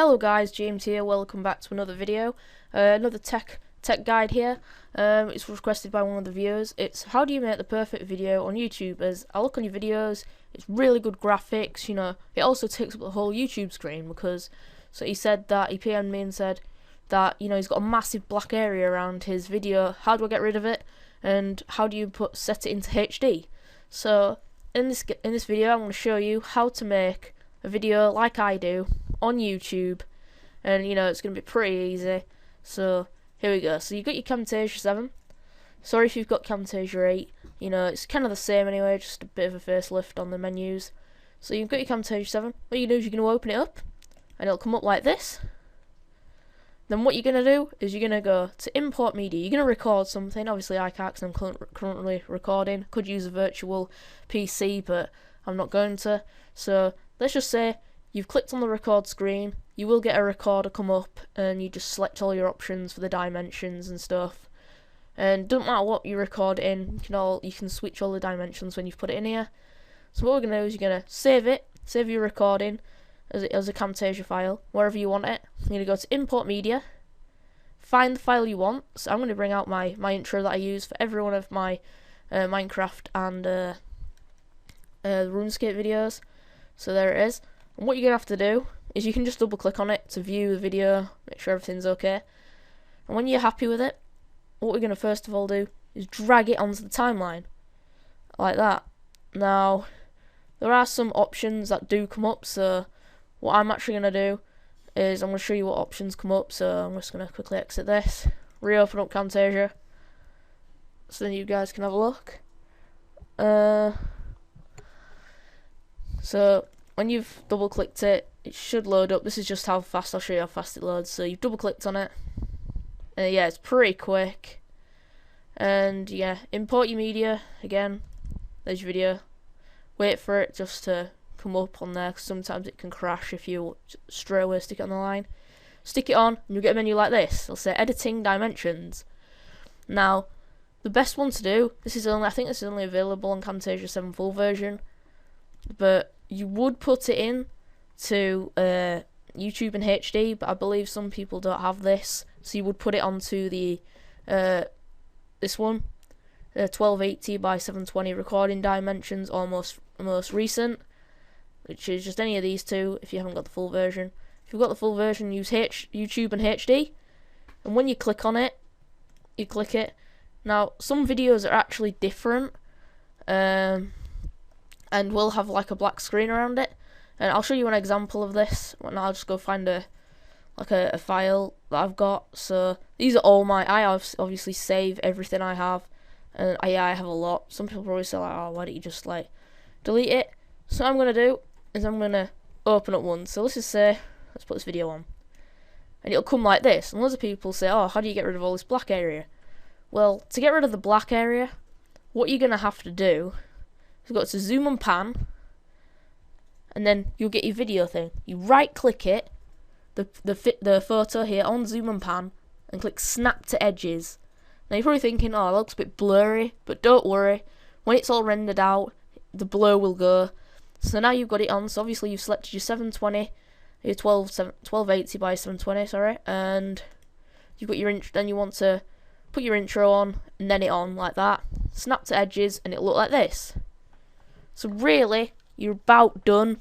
Hello guys, James here. Welcome back to another video. Another tech guide here. It's requested by one of the viewers. It's how do you make the perfect video on YouTube? As I look on your videos, it's really good graphics. You know, it also takes up the whole YouTube screen because. So he said that he PM'd me and said that he's got a massive black area around his video. How do I get rid of it? And how do you set it into HD? So in this video, I'm going to show you how to make a video like I do on YouTube, and it's going to be pretty easy. So here we go. So you've got your Camtasia 7. Sorry if you've got Camtasia 8. It's kind of the same anyway, just a bit of a facelift on the menus. So you've got your Camtasia 7. What you do is you're going to open it up, and it'll come up like this. Then what you're going to do is you're going to go to import media. You're going to record something. Obviously I can't because I'm currently recording. Could use a virtual PC, but I'm not going to. So let's just say you've clicked on the record screen. You will get a recorder come up, and you just select all your options for the dimensions and stuff. And doesn't matter what you record in, you can switch all the dimensions when you've put it in here. So what we're gonna do is you're gonna save your recording as a Camtasia file wherever you want it. You're gonna go to import media, find the file you want. So I'm gonna bring out my intro that I use for every one of my Minecraft and RuneScape videos. So there it is. And what you're going to have to do is you can just double click on it to view the video, make sure everything's okay. And when you're happy with it, what we're going to first of all do is drag it onto the timeline, like that. Now, there are some options that do come up, so what I'm actually going to do is I'm going to show you what options come up. So I'm just going to quickly exit this, reopen up Camtasia, so then you guys can have a look. So when you've double clicked it, it should load up. This is just how fast. I'll show you how fast it loads. So you've double clicked on it, and yeah, it's pretty quick. And yeah, import your media again. There's your video. Wait for it just to come up on there, because sometimes it can crash if you straight away stick it on the line. Stick it on, and you'll get a menu like this. It'll say editing dimensions. Now, the best one to do. I think this is only available on Camtasia 7 full version, but you would put it in to YouTube in HD, but I believe some people don't have this, so you would put it onto the this one, 1280 by 720 recording dimensions, or most recent, which is just any of these two if you haven't got the full version. If you've got the full version, use YouTube in HD, and when you click on it, you click it. Now some videos are actually different, and will have like a black screen around it, and I'll show you an example of this. And I'll just go find a file that I've got. So these are all I obviously save everything I have, and I have a lot. Some people probably say like, oh, why don't you just like delete it? So what I'm gonna do is I'm gonna open up one. So let's just say, let's put this video on, and it'll come like this. And loads of people say, oh, how do you get rid of all this black area? Well, to get rid of the black area, what you're gonna have to do, you've got to zoom and pan, and then you'll get your video thing. You right click it, the photo here on zoom and pan, and click snap to edges. Now you're probably thinking, oh, it looks a bit blurry, but don't worry. When it's all rendered out, the blur will go. So now you've got it on. So obviously you've selected your 720, your 1280 by 720, sorry, and you've got your intro. Then you want to put your intro on, and then it on like that. Snap to edges, and it'll look like this. So really, you're about done.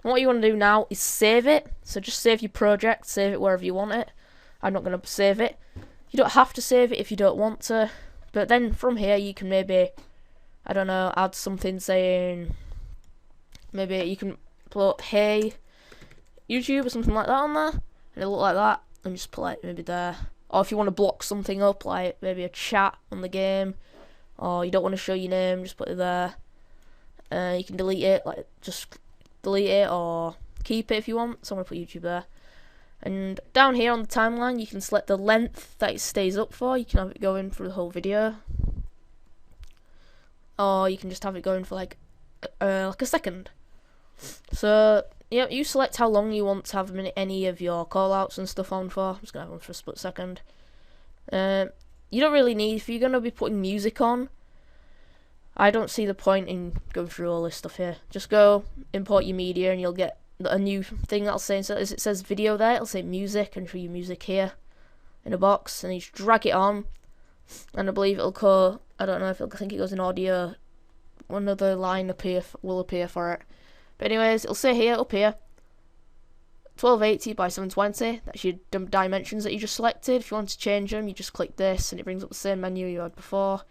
And what you want to do now is save it. So just save your project, save it wherever you want it. I'm not going to save it. You don't have to save it if you don't want to. But then from here, you can maybe, I don't know, add something saying, maybe you can put, hey, YouTube or something like that on there. And it'll look like that. And just put like maybe there. Or if you want to block something up, like maybe a chat on the game, or you don't want to show your name, just put it there. You can delete it, like just delete it or keep it if you want. So I'm going to put YouTube there. And down here on the timeline, you can select the length that it stays up for. You can have it going for the whole video, or you can just have it going for like a second. So yeah, you select how long you want to have any of your callouts and stuff on for. I'm just going to have one for a split second. You don't really need, if you're going to be putting music on, I don't see the point in going through all this stuff here. Just go import your media, and you'll get a new thing that'll say, so as it says video there, it'll say music, and show you music here in a box, and you just drag it on, and I believe it'll go, I don't know if I think it goes in audio, another line will appear for it. But anyways, it'll say here, up here, 1280 by 720, that's your dimensions that you just selected. If you want to change them, you just click this, and it brings up the same menu you had before.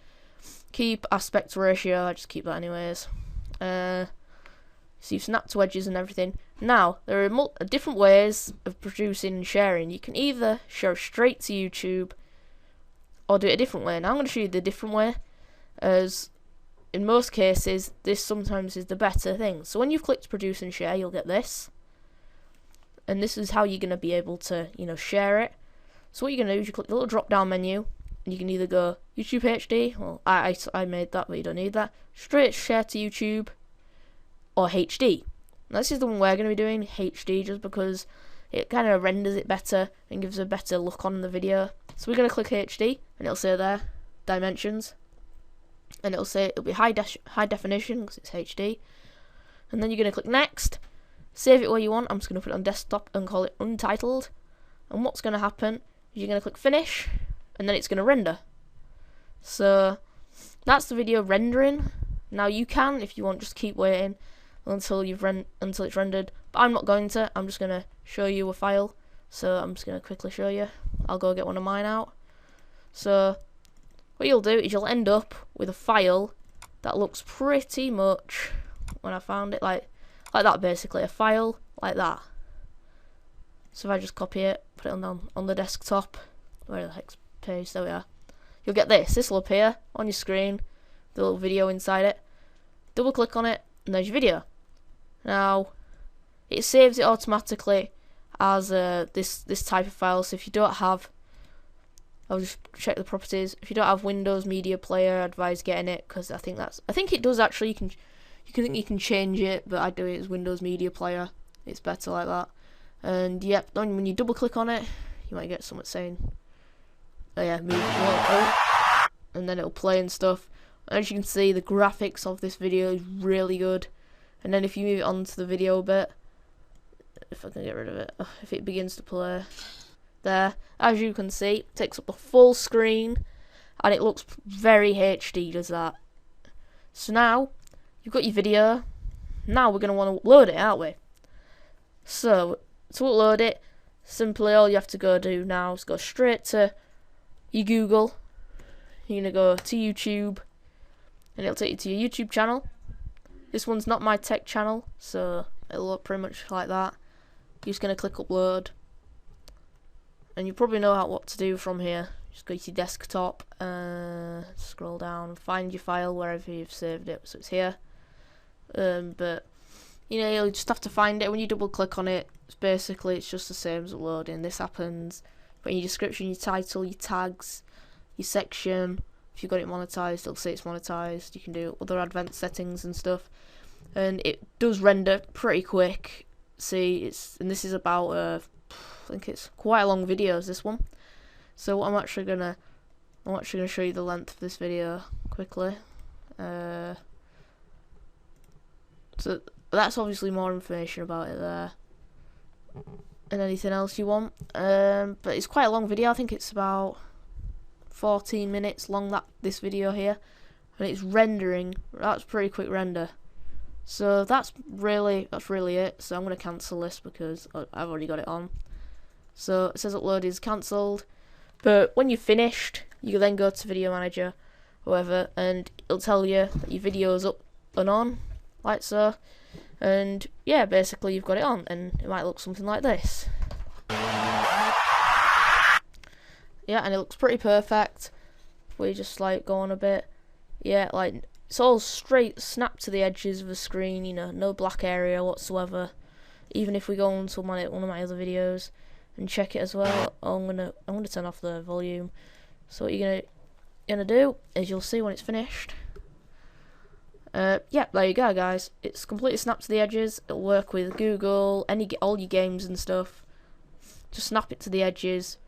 Keep aspect ratio, I just keep that anyways. So you've snapped to edges and everything. Now, there are different ways of producing and sharing. You can either share straight to YouTube, or do it a different way. Now I'm going to show you the different way, as in most cases, this sometimes is the better thing. So when you've clicked produce and share, you'll get this. And this is how you're going to be able to, share it. So what you're going to do is you click the little drop down menu, and you can either go YouTube HD, well, I made that, but you don't need that. Straight share to YouTube, or HD. Now this is the one we're going to be doing, HD, just because it kind of renders it better and gives a better look on the video. So we're going to click HD, and it'll say there, dimensions, and it'll be high definition because it's HD. And then you're going to click next, save it where you want. I'm just going to put it on desktop and call it untitled. And what's going to happen is you're going to click finish, and then it's going to render. So that's the video rendering. Now you can, if you want, just keep waiting until it's rendered, but I'm not going to. I'm just going to show you a file, so I'm just going to quickly show you. I'll go get one of mine out. So what you'll do is you'll end up with a file that looks pretty much, when I found it, like that, basically a file like that. So if I just copy it, put it on the desktop, where the heck's page, there we are, you'll get this will appear on your screen, the little video inside it. Double click on it, and there's your video. Now, it saves it automatically as this type of file. So if you don't have, I'll just check the properties. If you don't have Windows Media Player, I advise getting it, because I think it does actually. You can change it, but I do it as Windows Media Player. It's better like that. And yep, then when you double click on it, you might get something saying, oh yeah, move, and then it'll play and stuff. As you can see, the graphics of this video is really good. And then if you move it on to the video bit, if I can get rid of it, if it begins to play, there, as you can see, it takes up the full screen, and it looks very HD, does that. So now, you've got your video. Now we're going to want to upload it, aren't we? So, to upload it, simply all you have to go do now is go straight to your Google. You're going to go to YouTube, and it'll take you to your YouTube channel. This one's not my tech channel, so it'll look pretty much like that. You're just going to click upload, and you probably know what to do from here. Just go to your desktop, scroll down, find your file wherever you've saved it, so it's here. But you'll just have to find it. When you double click on it, it's just the same as uploading. This happens, put in your description, your title, your tags, your section. If you've got it monetized, it'll say it's monetized. You can do other advanced settings and stuff, and it does render pretty quick. See, and this is about I think it's quite a long video, is this one. So what I'm actually gonna show you the length of this video quickly. So that's obviously more information about it there, and anything else you want. But it's quite a long video. I think it's about 14 minutes long, this video here, and it's rendering. That's pretty quick render. So that's really it. So I'm going to cancel this because I've already got it on. So it says upload is cancelled, but when you've finished, you then go to Video Manager, whatever, and it'll tell you that your video is up and on, like so. And yeah, basically you've got it on, and it might look something like this. Yeah, and it looks pretty perfect. If we just go on a bit, yeah, it's all straight, snap to the edges of the screen. No black area whatsoever. Even if we go on to one of my other videos and check it as well, I'm gonna turn off the volume. So what you're gonna do is you'll see when it's finished. Yeah, there you go, guys. It's completely snapped to the edges. It'll work with Google, all your games and stuff. Just snap it to the edges,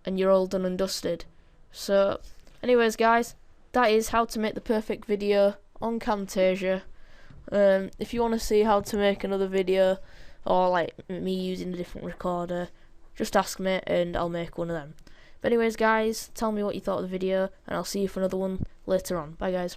and you're all done and dusted. So, anyways, guys, that is how to make the perfect video on Camtasia. If you want to see how to make another video or like me using a different recorder, just ask me and I'll make one of them. But anyways guys, tell me what you thought of the video, and I'll see you for another one later on. Bye guys.